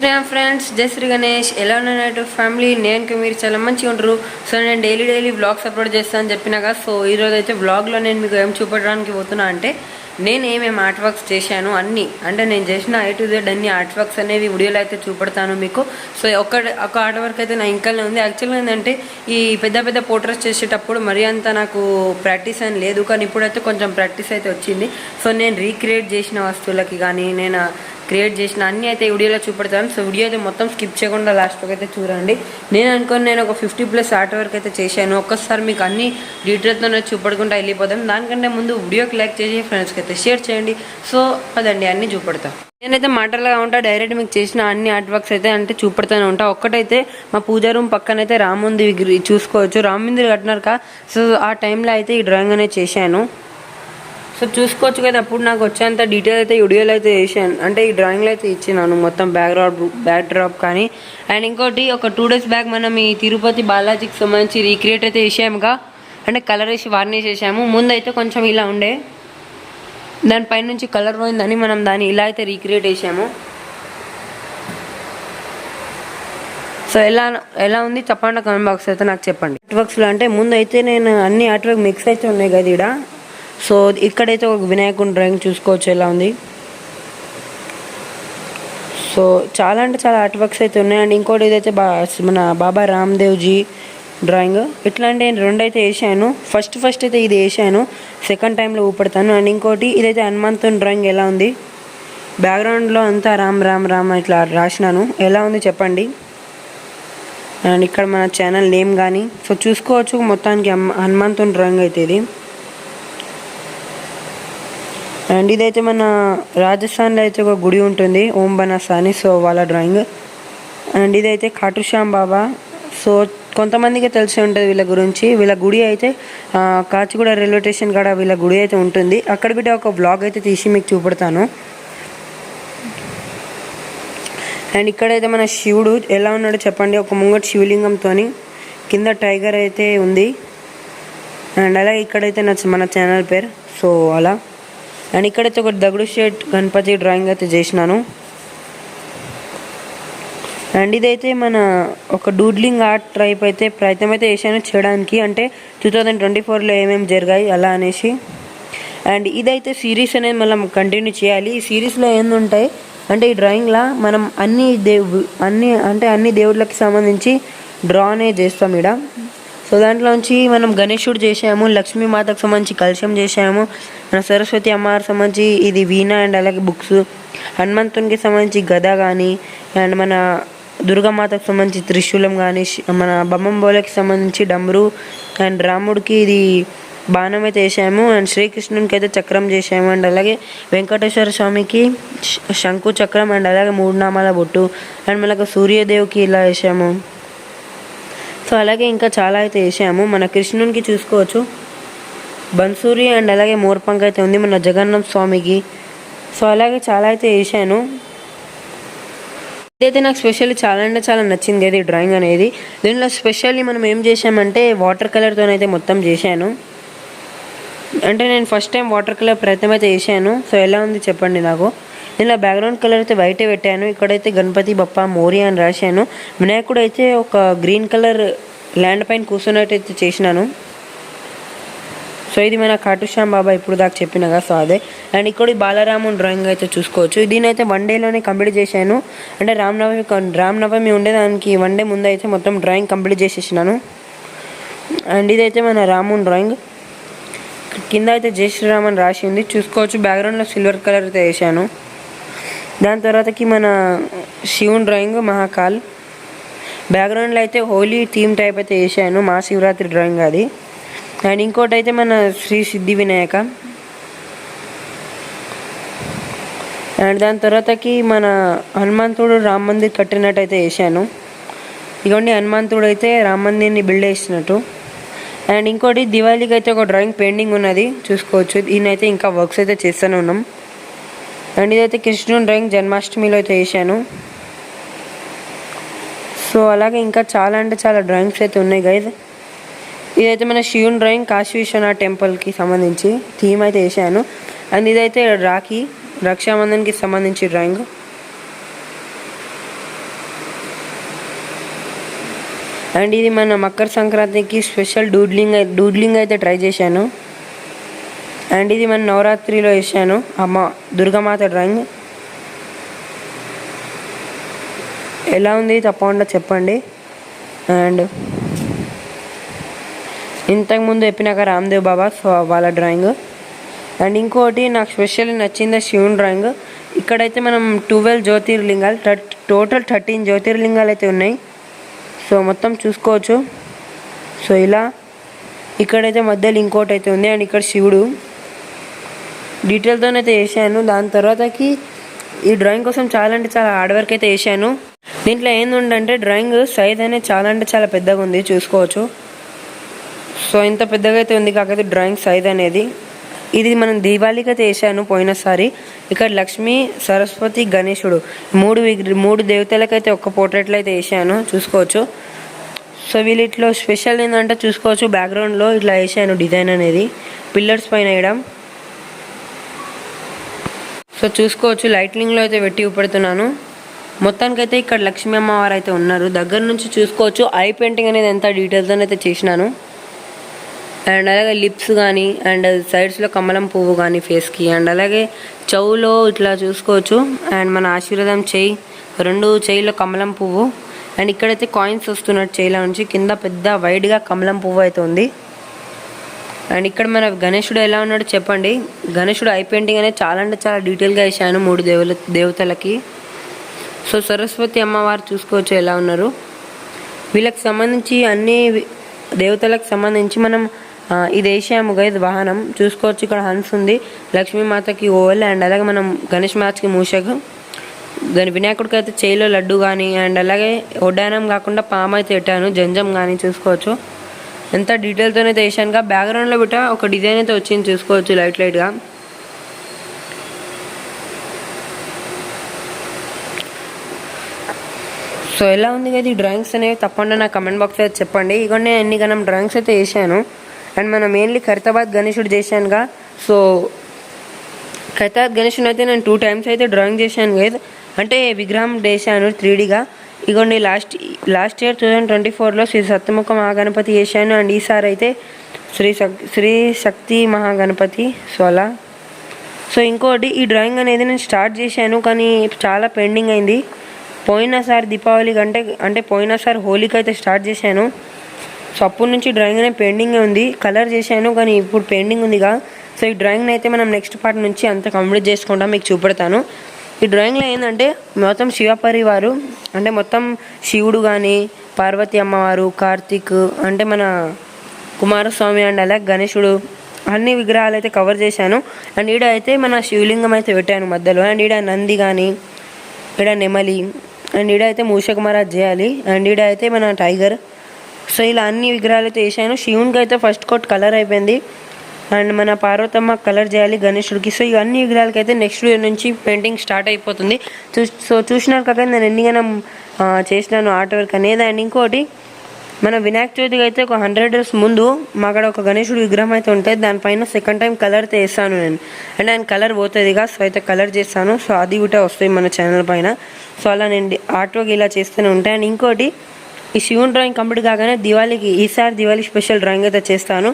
Sriram friends, జై శ్రీ గణేష్. ఎలా ఉన్నారు ఫ్యామిలీ? నేను మీరు చాలా మంచిగా ఉంటారు. సో నేను డైలీ వ్లాగ్స్ అప్లోడ్ చేస్తాను అని చెప్పినాక, సో ఈరోజు అయితే వ్లాగ్లో నేను మీకు ఏం చూపడానికి పోతున్నా అంటే నేను ఏమేమి ఆర్ట్ వర్క్స్ చేశాను అన్నీ, అంటే నేను చేసిన A to Z అన్ని ఆర్ట్ వర్క్స్ అనేవి వీడియోలో అయితే చూపెడతాను మీకు. సో ఒక ఆర్ట్ వర్క్ అయితే నా ఇంకానే ఉంది. యాక్చువల్గా ఏంటంటే ఈ పెద్ద పోర్ట్రేట్స్ చేసేటప్పుడు మరీ అంత నాకు ప్రాక్టీస్ అని లేదు, కానీ ఇప్పుడైతే కొంచెం ప్రాక్టీస్ అయితే వచ్చింది. సో నేను రీక్రియేట్ చేసిన వస్తువులకి కానీ నేను క్రియేట్ చేసిన అన్నీ అయితే వీడియోలో చూపెడతాను. సో వీడియో అయితే మొత్తం స్కిప్ చేయకుండా లాస్ట్ వరకు అయితే చూడండి. నేను ఒక 50+ ఆర్ట్ వర్క్ అయితే చేశాను. ఒక్కసారి మీకు అన్ని డీటెయిల్స్తోనే చూపెడకుండా వెళ్ళిపోతాం. దానికంటే ముందు వీడియోకి లైక్ చేసి ఫ్రెండ్స్కి అయితే షేర్ చేయండి. సో అదండి అన్నీ చూపెడతాను. నేనైతే మాటలుగా ఉంటా, డైరెక్ట్ మీకు చేసిన అన్ని ఆర్ట్ వర్క్స్ అయితే అంటే చూపెడతానే ఉంటా. ఒక్కటైతే మా పూజా రూమ్ పక్కన అయితే రాముంది చూసుకోవచ్చు. రాముంది కట్టినారు. సో ఆ టైంలో అయితే ఈ డ్రాయింగ్ అనేది చేశాను. సో చూసుకోవచ్చు కదా, అప్పుడు నాకు వచ్చేంత డీటెయిల్ అయితే వీడియోలో అయితే వేసాను, అంటే ఈ డ్రాయింగ్లో అయితే ఇచ్చినాను మొత్తం బ్యాక్ డ్రాప్ కానీ. అండ్ ఇంకోటి ఒక 2 days బ్యాక్ మనం ఈ తిరుపతి బాలాజీకి సంబంధించి రీక్రియేట్ అయితే వేసాముగా, అంటే కలర్ వేసి వార్నిష్ వేసాము. ముందు అయితే కొంచెం ఇలా ఉండే, దానిపైన నుంచి కలర్ పోయిందని మనం దాన్ని ఇలా అయితే రీక్రియేట్ వేసాము. సో ఎలా ఉంది చెప్పండి కామెంట్ బాక్స్ అయితే నాకు చెప్పండి. ఆర్ట్ వర్క్స్లో అంటే ముందు అయితే నేను అన్ని ఆర్ట్ వర్క్ మిక్స్ అయితే ఉన్నాయి కదా ఇక్కడ. సో ఇక్కడైతే ఒక వినాయకుని డ్రాయింగ్ చూసుకోవచ్చు ఎలా ఉంది. సో చాలా అంటే చాలా ఆర్ట్ వర్క్స్ అయితే ఉన్నాయి. అండ్ ఇంకోటి ఇదైతే మన బాబా రామ్దేవ్జీ డ్రాయింగ్. ఇట్లా అంటే నేను 2 అయితే వేసాను. ఫస్ట్ అయితే ఇది వేసాను, సెకండ్ టైంలో ఊపడతాను. అండ్ ఇంకోటి ఇదైతే హనుమంతుని డ్రాయింగ్ ఎలా ఉంది, బ్యాక్గ్రౌండ్లో అంతా రామ్ రామ్ రామ్ ఇట్లా రాసినాను. ఎలా ఉంది చెప్పండి. అండ్ ఇక్కడ మన ఛానల్ నేమ్ కానీ సో చూసుకోవచ్చు. మొత్తానికి హనుమంతుని డ్రాయింగ్ అయితే ఇది. అండ్ ఇదైతే మన రాజస్థాన్లో అయితే ఒక గుడి ఉంటుంది, ఓం బనాస్ అని, సో వాళ్ళ డ్రాయింగ్. అండ్ ఇదైతే ఖాటు శ్యామ్ బాబా. సో కొంతమందికి తెలిసి ఉంటుంది వీళ్ళ గురించి. వీళ్ళ గుడి అయితే కాచిగూడ రైల్వే స్టేషన్ కాడ వీళ్ళ గుడి అయితే ఉంటుంది. అక్కడ బిడ్డ ఒక వ్లాగ్ అయితే తీసి మీకు చూపెడతాను. అండ్ ఇక్కడైతే మన శివుడు ఎలా ఉన్నాడో చెప్పండి. ఒక ముంగట శివలింగంతో కింద టైగర్ అయితే ఉంది. అండ్ అలాగే ఇక్కడైతే మన ఛానల్ పేరు. సో అలా. అండ్ ఇక్కడైతే ఒక దగుడు షేట్ గణపతి డ్రాయింగ్ అయితే చేసినాను. అండ్ ఇదైతే మన ఒక డూడ్లింగ్ ఆర్ట్ టైప్ అయితే ప్రయత్నం అయితే చేశాను చేయడానికి, అంటే 2024లో ఏమేమి జరిగాయి అలా అనేసి. అండ్ ఇదైతే సిరీస్ అనేది మనం కంటిన్యూ చేయాలి. ఈ సిరీస్లో ఏందుంటాయి అంటే ఈ డ్రాయింగ్లో మనం అన్ని దేవుళ్ళకి సంబంధించి డ్రా అనేది చేస్తాం ఇక్కడ. సో దాంట్లోంచి మనం గణేశుడు చేసాము, లక్ష్మీమాతకు సంబంధించి కలశం చేసాము, మన సరస్వతి అమ్మవారికి సంబంధించి ఇది వీణ అండ్ అలాగే బుక్స్, హనుమంతునికి సంబంధించి గద కానీ, అండ్ మన దుర్గామాతకు సంబంధించి త్రిశూలం కానీ, మన బొమ్మకి సంబంధించి డమ్రు, అండ్ రాముడికి ఇది బాణం అయితే వేసాము, అండ్ శ్రీకృష్ణునికి అయితే చక్రం చేసాము, అండ్ అలాగే వెంకటేశ్వర స్వామికి శంకు చక్రం, అండ్ అలాగే 3 నామాల బొట్టు, అండ్ మనకు సూర్యదేవ్కి ఇలా వేసాము. సో అలాగే ఇంకా చాలా అయితే వేసాము. మన కృష్ణునికి చూసుకోవచ్చు బన్సూరి, అండ్ అలాగే మోర్పంక్ అయితే ఉంది మన జగన్నాథ స్వామికి. సో అలాగే చాలా అయితే వేసాను. ఇదైతే నాకు స్పెషల్లీ చాలా అంటే చాలా నచ్చింది కదా ఈ డ్రాయింగ్ అనేది. దీనిలో స్పెషల్లీ మనం ఏం చేసామంటే వాటర్ కలర్తో అయితే మొత్తం చేశాను. అంటే నేను ఫస్ట్ టైం వాటర్ కలర్ ప్రయత్నం అయితే చేశాను. సో ఎలా ఉంది చెప్పండి నాకు. ఇలా బ్యాక్గ్రౌండ్ కలర్ అయితే వైటే పెట్టాను. ఇక్కడైతే గణపతి బప్ప మోరియా అని రాశాను. వినాయకుడు అయితే ఒక గ్రీన్ కలర్ ల్యాండ్ పైన కూర్చున్నట్టు అయితే చేసినాను. సో ఇది మన ఖాటు శ్యామ్ బాబా ఇప్పుడు దాకా చెప్పిన కదా, సో అదే. అండ్ ఇక్కడ బాలరాముని డ్రాయింగ్ అయితే చూసుకోవచ్చు. దీనైతే 1 dayలోనే కంప్లీట్ చేశాను. అంటే రామనవమి ఉండేదానికి 1 day ముందు అయితే మొత్తం డ్రాయింగ్ కంప్లీట్ చేసేసినాను. అండ్ ఇదైతే మన రాముని డ్రాయింగ్. కింద అయితే జై శ్రీరామ్ అని రాసి ఉంది చూసుకోవచ్చు. బ్యాక్గ్రౌండ్లో సిల్వర్ కలర్ అయితే వేసాను. దాని తర్వాతకి మన శివుని డ్రాయింగ్ మహాకాల్. బ్యాక్గ్రౌండ్లో అయితే హోలీ థీమ్ టైప్ అయితే వేసాను, మహాశివరాత్రి డ్రాయింగ్ అది. అండ్ ఇంకోటి అయితే మన శ్రీ సిద్ధి వినాయక. అండ్ దాని తర్వాతకి మన హనుమంతుడు రామ మందిర్ కట్టినట్టు అయితే వేసాను. ఇదిగోండి హనుమంతుడు అయితే రామ మందిర్ని బిల్డ్ చేసినట్టు. అండ్ ఇంకోటి దివాళీకి అయితే ఒక డ్రాయింగ్ పెండింగ్ ఉన్నది చూసుకోవచ్చు. దీనైతే ఇంకా వర్క్స్ అయితే చేస్తూనే ఉన్నాం. అండ్ ఇదైతే కృష్ణుని డ్రాయింగ్ జన్మాష్టమిలో అయితే వేసాను. సో అలాగే ఇంకా చాలా అంటే చాలా డ్రాయింగ్స్ అయితే ఉన్నాయి గైజ్. ఇదైతే మన శివుని డ్రాయింగ్ కాశీ విశ్వనాథ్ టెంపుల్కి సంబంధించి థీమ్ అయితే వేసాను. అండ్ ఇదైతే రక్షాబంధన్కి సంబంధించి డ్రాయింగ్. అండ్ ఇది మన మకర సంక్రాంతికి స్పెషల్ డూడ్లింగ్ అయితే ట్రై చేశాను. అండ్ ఇది మన నవరాత్రిలో వేసాను అమ్మ దుర్గామాత డ్రాయింగ్. ఎలా ఉంది తప్పకుండా చెప్పండి. అండ్ ఇంతకుముందు చెప్పినాక రామ్దేవ్ బాబా సో వాళ్ళ డ్రాయింగ్. అండ్ ఇంకోటి నాకు స్పెషల్లీ నచ్చింది శివుని డ్రాయింగ్. ఇక్కడైతే మనం 12 జ్యోతిర్లింగాలు టోటల్ 13 జ్యోతిర్లింగాలు అయితే ఉన్నాయి. సో మొత్తం చూసుకోవచ్చు. సో ఇలా ఇక్కడైతే మధ్యలో ఇంకోటి అయితే ఉంది. అండ్ ఇక్కడ శివుడు డీటెయిల్తోనైతే వేసాను. దాని తర్వాతకి ఈ డ్రాయింగ్ కోసం చాలా అంటే చాలా హార్డ్ వర్క్ అయితే వేసాను. దీంట్లో ఏంటంటే డ్రాయింగ్ సైజ్ అనేది చాలా అంటే చాలా పెద్దగా ఉంది చూసుకోవచ్చు. సో ఇంత పెద్దగా అయితే ఉంది. కాకపోతే డ్రాయింగ్ సైజ్ అనేది ఇది మనం దీపావళికి అయితే వేసాను పోయినసారి. ఇక్కడ లక్ష్మి, సరస్వతి, గణేశుడు మూడు దేవతలకైతే ఒక్క పోర్ట్రేట్లు అయితే వేసాను చూసుకోవచ్చు. సో వీళ్ళిట్లో స్పెషల్ ఏంటంటే చూసుకోవచ్చు బ్యాక్గ్రౌండ్లో ఇట్లా వేసాను డిజైన్ అనేది పిల్లర్స్ పైన వేయడం. సో చూసుకోవచ్చు లైట్నింగ్లో అయితే పెట్టి చూపెడుతున్నాను. మొత్తానికైతే ఇక్కడ లక్ష్మీ అమ్మవారు అయితే ఉన్నారు. దగ్గర నుంచి చూసుకోవచ్చు ఐ పెయింటింగ్ అనేది ఎంత డీటెయిల్తో అయితే చేసినాను. అండ్ అలాగే లిప్స్ కానీ అండ్ సైడ్స్లో కమలం పువ్వు కానీ ఫేస్కి. అండ్ అలాగే చెవులో ఇట్లా చూసుకోవచ్చు. అండ్ మన ఆశీర్వాదం చెయ్యి 2 చెయ్యిలో కమలం పువ్వు. అండ్ ఇక్కడైతే కాయిన్స్ వస్తున్నట్టు చెయ్యిలో నుంచి కింద పెద్ద వైడ్గా కమలం పువ్వు అయితే ఉంది. అండ్ ఇక్కడ మన గణేశుడు ఎలా ఉన్నాడో చెప్పండి. గణేశుడు ఐ పెయింటింగ్ అనేది చాలా అంటే చాలా డీటెయిల్గా వేసాను 3 దేవతలకి. సో సరస్వతి అమ్మవారు చూసుకోవచ్చు ఎలా ఉన్నారు. వీళ్ళకి సంబంధించి అన్ని దేవతలకు సంబంధించి మనం ఇది వేసాము గైజ్ వాహనం చూసుకోవచ్చు. ఇక్కడ హన్స్ ఉంది, లక్ష్మీమాతకి ఓవల్. అండ్ అలాగే మనం గణేష్ మాతకి మూషకు, వినాయకుడికి అయితే చేయిలో లడ్డు కానీ అండ్ అలాగే వడ్డానం కాకుండా పాము అయితే పెట్టాను జంజం కానీ చూసుకోవచ్చు. ఎంత డీటెయిల్తోనైతే వేసానుగా. బ్యాక్గ్రౌండ్లో బిట్ట ఒక డిజైన్ అయితే వచ్చింది చూసుకోవచ్చు లైట్గా. సో ఎలా ఉంది కదా ఈ డ్రాయింగ్స్ అనేవి తప్పకుండా నా కమెంట్ బాక్స్ అయితే చెప్పండి. ఇక నేను ఎన్ని గణం డ్రాయింగ్స్ అయితే వేసాను. అండ్ మనం మెయిన్లీ ఖైరతాబాద్ గణేశుడు చేశానుగా. సో ఖైరతాబాద్ గణేశుని అయితే నేను 2 times అయితే డ్రాయింగ్ చేశాను కదా. అంటే విగ్రహం వేసాను 3Dగా. ఇగోండి లాస్ట్ ఇయర్ 2024లో శ్రీ సప్తముఖ మహాగణపతి చేశాను. అండ్ ఈసారి అయితే శ్రీ శక్తి మహాగణపతి. సో అలా. సో ఇంకోటి ఈ డ్రాయింగ్ అనేది నేను స్టార్ట్ చేశాను కానీ చాలా పెండింగ్ అయింది. పోయినసారి దీపావళికి అంటే పోయినసారి హోలీకి అయితే స్టార్ట్ చేశాను. సో అప్పటి నుంచి డ్రాయింగ్ అనేది పెండింగ్ ఉంది. కలర్ చేశాను కానీ ఇప్పుడు పెండింగ్ ఉందిగా. సో ఈ డ్రాయింగ్ని అయితే మనం నెక్స్ట్ పార్ట్ నుంచి అంత కంప్లీట్ చేసుకుంటా మీకు చూపెడతాను. ఈ డ్రాయింగ్లో ఏంటంటే మొత్తం శివపరివారు అంటే మొత్తం శివుడు కానీ పార్వతి అమ్మవారు, కార్తీక్ అంటే మన కుమారస్వామి అండ్ అలాగే గణేశుడు అన్ని విగ్రహాలు అయితే కవర్ చేశాను. అండ్ ఈడ అయితే మన శివలింగం అయితే పెట్టాను మధ్యలో. అండ్ ఈడ నంది కానీ ఈడ నెమలి అండ్ ఈడ అయితే మూషక మహారాజ్ చేయాలి. అండ్ ఈడ అయితే మన టైగర్. సో ఇలా అన్ని విగ్రహాలు అయితే వేసాను. శివునికి అయితే ఫస్ట్ కోట్ కలర్ అయిపోయింది. అండ్ మన పార్వతమ్మ కలర్ చేయాలి గణేశుడికి. సో ఇవన్నీ విగ్రహాలకి అయితే నెక్స్ట్ డే నుంచి పెయింటింగ్ స్టార్ట్ అయిపోతుంది. సో చూసినారు కదా నేను ఎన్నిగానో చేసినాను ఆర్ట్ వర్క్ అనేది. అండ్ ఇంకోటి మన వినాయక చవితికి అయితే ఒక 100 days ముందు మాక్కడ ఒక గణేశుడు విగ్రహం అయితే ఉంటుంది. దానిపైన సెకండ్ టైం కలర్ అయితే వేస్తాను నేను. అండ్ ఆయన కలర్ పోతుందిగా. సో అయితే కలర్ చేస్తాను. సో అది కూడా వస్తాయి మన ఛానల్ పైన. సో అలా నేను ఆర్ట్ వర్క్ ఇలా చేస్తూనే ఉంటాయి. అండ్ ఇంకోటి ఈ శివుని డ్రాయింగ్ కంప్లీట్ కాగానే ఈసారి దివాళీ స్పెషల్ డ్రాయింగ్ అయితే చేస్తాను.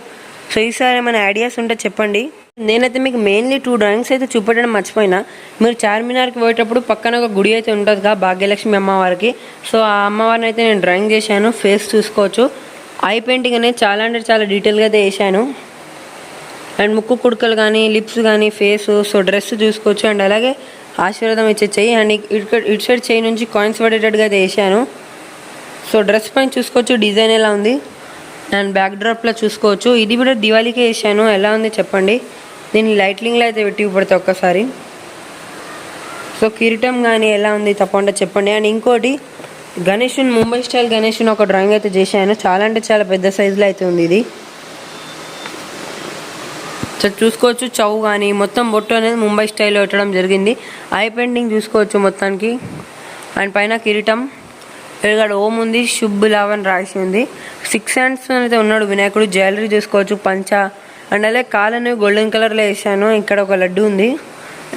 సో ఈసారి ఏమైనా ఐడియాస్ ఉంటే చెప్పండి. నేనైతే మీకు మెయిన్లీ 2 drawings అయితే చూపెట్టడం మర్చిపోయినా. మీరు చార్మినార్కి పోయేటప్పుడు పక్కన ఒక గుడి అయితే ఉంటుందిగా భాగ్యలక్ష్మి అమ్మవారికి. సో ఆ అమ్మవారిని అయితే నేను డ్రాయింగ్ చేశాను. ఫేస్ చూసుకోవచ్చు. ఐ పెయింటింగ్ అనేది చాలా అంటే చాలా డీటెయిల్గా అయితే వేసాను. అండ్ ముక్కు కుడుకలు కానీ లిప్స్ కానీ ఫేస్. సో డ్రెస్ చూసుకోవచ్చు. అండ్ అలాగే ఆశీర్వాదం ఇచ్చే చెయ్యి. అండ్ ఇటు సైడ్ చెయ్యి నుంచి కాయిన్స్ పడేటట్టుగా అయితే వేసాను. సో డ్రెస్ పైన చూసుకోవచ్చు డిజైన్ ఎలా ఉంది. అండ్ బ్యాక్ డ్రాప్లో చూసుకోవచ్చు. ఇది కూడా దివాళీకే వేసాను. ఎలా ఉంది చెప్పండి. దీన్ని లైట్లింగ్లో అయితే పెట్టి పడితే ఒక్కసారి. సో కిరీటం కానీ ఎలా ఉంది తప్పకుండా చెప్పండి. అండ్ ఇంకోటి గణేషుని ముంబై స్టైల్ గణేషుని ఒక డ్రాయింగ్ అయితే చేశాను. చాలా అంటే చాలా పెద్ద సైజులో అయితే ఉంది ఇది. సో చూసుకోవచ్చు చౌ కానీ మొత్తం బొట్టు అనేది ముంబై స్టైల్లో పెట్టడం జరిగింది. ఐ పెయింటింగ్ చూసుకోవచ్చు మొత్తానికి. అండ్ పైన కిరీటం ఇక్కడ ఓం ఉంది, శుభ్ లావ్ అని రాసి ఉంది. 6 hands అయితే ఉన్నాడు వినాయకుడు. జ్యువెలరీ చూసుకోవచ్చు, పంచ. అండ్ అలాగే కాళ్ళని గోల్డెన్ కలర్లో వేసాను. ఇక్కడ ఒక లడ్డు ఉంది.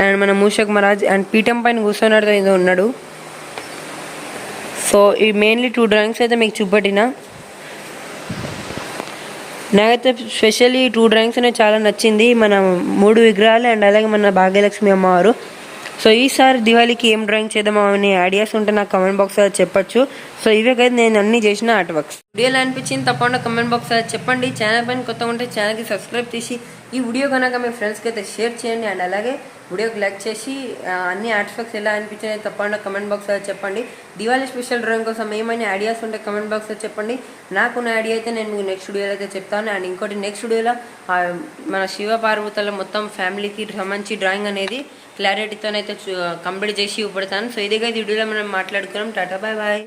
అండ్ మన మూషక్ మహారాజ్ అండ్ పీఠం పైన కూర్చున్నాడు ఏదో ఉన్నాడు. సో ఈ మెయిన్లీ 2 drawings అయితే మీకు చూపెట్టిన. నాకైతే స్పెషల్లీ 2 డ్రాయింగ్స్ అనేవి చాలా నచ్చింది. మన 3 విగ్రహాలు అండ్ అలాగే మన భాగ్యలక్ష్మి అమ్మవారు. సో ఈసారి దివాళీకి ఏం డ్రాయింగ్ చేద్దామో అనే ఐడియాస్ ఉంటే నాకు కమెంట్ బాక్స్ లో చెప్పొచ్చు. సో ఇవే కదా నేను అన్ని చేసిన ఆర్ట్ వర్క్స్. వీడియోలో అనిపించింది తప్పకుండా కమెంట్ బాక్స్ లో చెప్పండి. ఛానల్ పైన కొత్తగా ఉంటే ఛానల్కి సబ్స్క్రైబ్ చేసి ఈ వీడియో కనుక మీ ఫ్రెండ్స్కి అయితే షేర్ చేయండి. అండ్ అలాగే వీడియోకి లైక్ చేసి అన్ని ఆర్ట్ వర్క్స్ ఎలా అనిపించాయో తప్పకుండా కమెంట్ బాక్స్లో చెప్పండి. దివాళీ స్పెషల్ డ్రాయింగ్ కోసం ఏమైనా ఐడియాస్ ఉంటే కమెంట్ బాక్స్లో చెప్పండి. నాకున్న ఐడియా అయితే నేను మీకు నెక్స్ట్ వీడియోలో అయితే చెప్తాను. అండ్ ఇంకోటి నెక్స్ట్ వీడియోలో మన శివ పార్వతుల మొత్తం ఫ్యామిలీకి సంబంధించి డ్రాయింగ్ అనేది క్లారిటీతోనైతే కంప్లీట్ చేసి ఇవ్వబడతాను. సో ఇదిగా ఈ వీడియోలో మనం మాట్లాడుకున్నాం. Tata bye bye.